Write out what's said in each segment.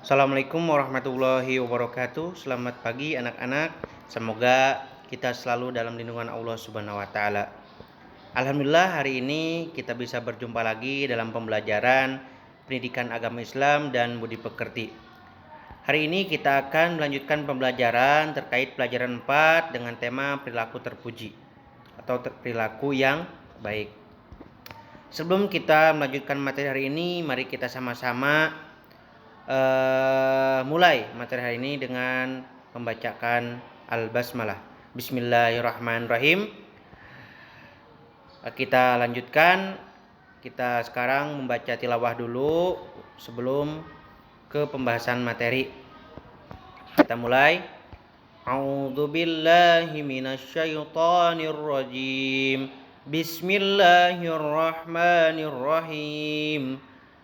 Assalamualaikum warahmatullahi wabarakatuh. Selamat pagi anak-anak. Semoga kita selalu dalam lindungan Allah Subhanahu wa taala. Alhamdulillah hari ini kita bisa berjumpa lagi dalam pembelajaran pendidikan agama Islam dan budi pekerti. Hari ini kita akan melanjutkan pembelajaran terkait pelajaran 4 dengan tema perilaku terpuji atau perilaku yang baik. Sebelum kita melanjutkan materi hari ini, mari kita sama-sama mulai materi hari ini dengan membacakan Al-Basmalah. Bismillahirrahmanirrahim. Kita lanjutkan. Kita sekarang membaca tilawah dulu sebelum ke pembahasan materi. Kita mulai. A'udzu billahi minasyaitonir rajim. Bismillahirrahmanirrahim.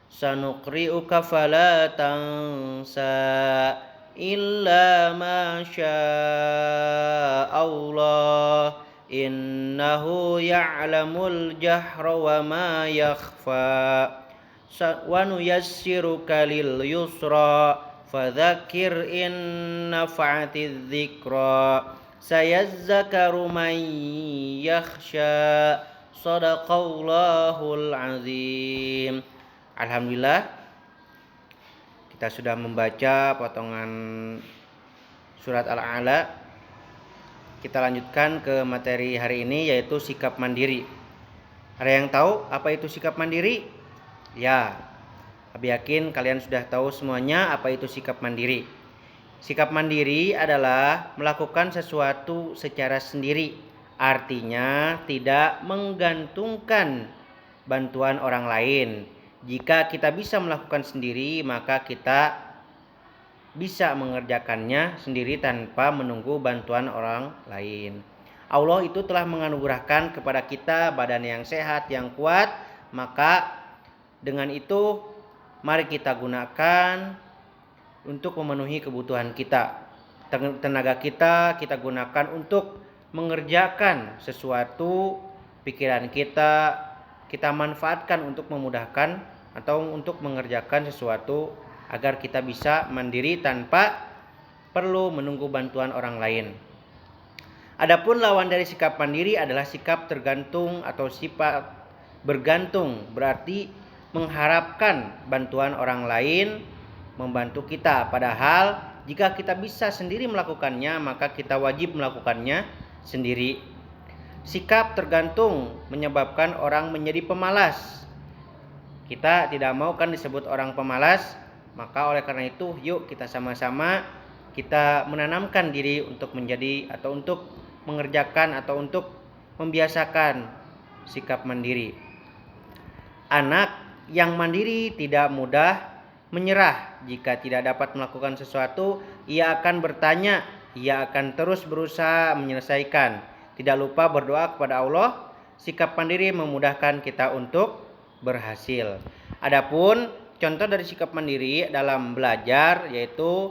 Sanuqri'uka fala tansa illa ma Allah innahu ya'lamul jahra wa ma yakhfa wa nuyassiruka lil yusra fadzakir in nafa'atiz dzikra sayazzakaru man yakhsha sadaqallahul azim. Alhamdulillah kita sudah membaca potongan surat Al-A'la. Kita lanjutkan ke materi hari ini, yaitu sikap mandiri. Ada yang tahu apa itu sikap mandiri? Ya, Abi yakin kalian sudah tahu semuanya apa itu sikap mandiri. Sikap mandiri adalah melakukan sesuatu secara sendiri. Artinya tidak menggantungkan bantuan orang lain. Jika kita bisa melakukan sendiri, maka kita bisa mengerjakannya sendiri tanpa menunggu bantuan orang lain. Allah itu telah menganugerahkan kepada kita badan yang sehat, yang kuat. Maka dengan itu mari kita gunakan untuk memenuhi kebutuhan kita. Tenaga kita gunakan untuk mengerjakan sesuatu. Pikiran kita manfaatkan untuk memudahkan atau untuk mengerjakan sesuatu agar kita bisa mandiri tanpa perlu menunggu bantuan orang lain. Adapun lawan dari sikap mandiri adalah sikap tergantung atau sifat bergantung, berarti mengharapkan bantuan orang lain membantu kita. Padahal jika kita bisa sendiri melakukannya, maka kita wajib melakukannya sendiri. Sikap tergantung menyebabkan orang menjadi pemalas. Kita tidak mau kan disebut orang pemalas. Maka oleh karena itu yuk kita sama-sama kita menanamkan diri untuk menjadi atau untuk mengerjakan atau untuk membiasakan sikap mandiri. Anak yang mandiri tidak mudah menyerah. Jika tidak dapat melakukan sesuatu, ia akan bertanya, ia akan terus berusaha menyelesaikan. Tidak lupa berdoa kepada Allah. Sikap mandiri memudahkan kita untuk berhasil. Adapun contoh dari sikap mandiri dalam belajar, yaitu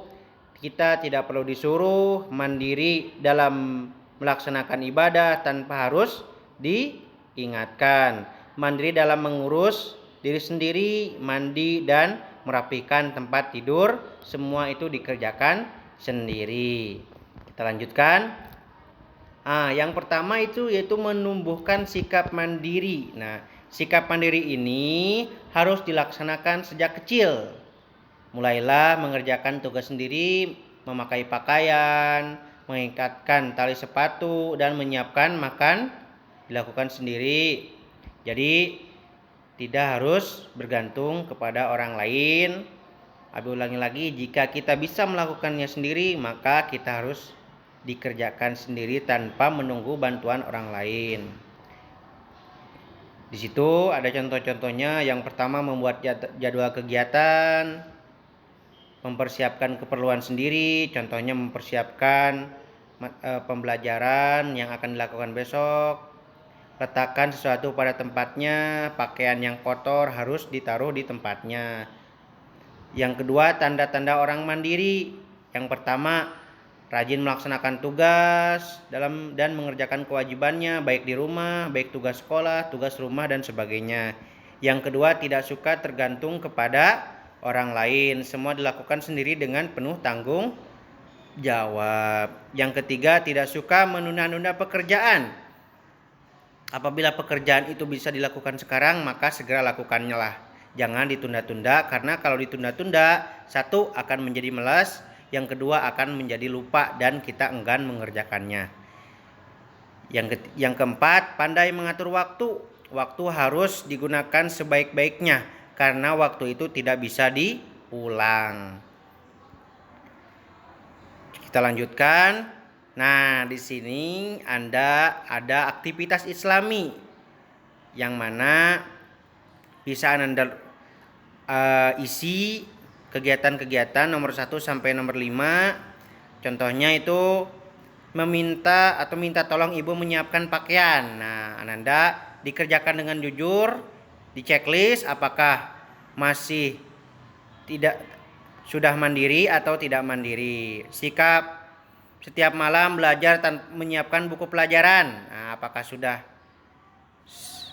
kita tidak perlu disuruh mandiri dalam melaksanakan ibadah tanpa harus diingatkan. Mandiri dalam mengurus diri sendiri, mandi dan merapikan tempat tidur, semua itu dikerjakan sendiri. Kita lanjutkan. Yang pertama itu yaitu menumbuhkan sikap mandiri. Nah, sikap mandiri ini harus dilaksanakan sejak kecil. Mulailah mengerjakan tugas sendiri, memakai pakaian, mengikatkan tali sepatu, dan menyiapkan makan dilakukan sendiri. Jadi tidak harus bergantung kepada orang lain. Abi ulangi lagi, jika kita bisa melakukannya sendiri, maka kita harus dikerjakan sendiri tanpa menunggu bantuan orang lain. Di situ ada contoh-contohnya. Yang pertama, membuat jadwal kegiatan, mempersiapkan keperluan sendiri. Contohnya mempersiapkan pembelajaran yang akan dilakukan besok. Letakkan sesuatu pada tempatnya. Pakaian yang kotor harus ditaruh di tempatnya. Yang kedua, tanda-tanda orang mandiri. Yang pertama, rajin melaksanakan tugas dan mengerjakan kewajibannya, baik di rumah, baik tugas sekolah, tugas rumah, dan sebagainya. Yang kedua, tidak suka tergantung kepada orang lain. Semua dilakukan sendiri dengan penuh tanggung jawab. Yang ketiga, tidak suka menunda-nunda pekerjaan. Apabila pekerjaan itu bisa dilakukan sekarang, maka segera lakukannya lah. Jangan ditunda-tunda, karena kalau ditunda-tunda, satu akan menjadi malas, yang kedua akan menjadi lupa dan kita enggan mengerjakannya. Yang keempat, pandai mengatur waktu. Waktu harus digunakan sebaik-baiknya, karena waktu itu tidak bisa diulang. Kita lanjutkan. Nah, di sini Anda ada aktivitas Islami yang mana bisa Anda isi kegiatan-kegiatan nomor 1 sampai nomor 5. Contohnya itu meminta atau minta tolong ibu menyiapkan pakaian. Nah, Anda dikerjakan dengan jujur, di checklist apakah masih tidak sudah mandiri atau tidak mandiri. Sikap setiap malam belajar menyiapkan buku pelajaran. Nah, apakah sudah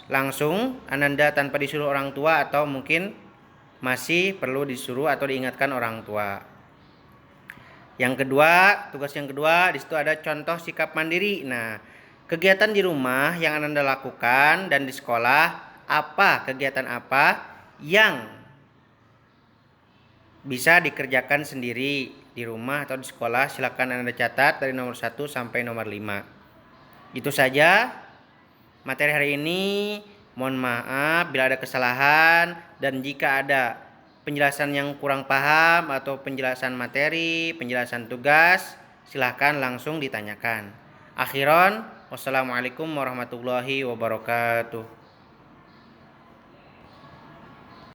langsung Ananda tanpa disuruh orang tua atau mungkin masih perlu disuruh atau diingatkan orang tua. Yang kedua, tugas yang kedua di situ ada contoh sikap mandiri. Nah, kegiatan di rumah yang Ananda lakukan dan di sekolah, kegiatan apa yang bisa dikerjakan sendiri di rumah atau di sekolah. Silakan Anda catat dari nomor 1 sampai nomor 5. Itu saja materi hari ini. Mohon maaf bila ada kesalahan, dan jika ada penjelasan yang kurang paham atau penjelasan materi, penjelasan tugas, silahkan langsung ditanyakan. Akhiron, wassalamualaikum warahmatullahi wabarakatuh.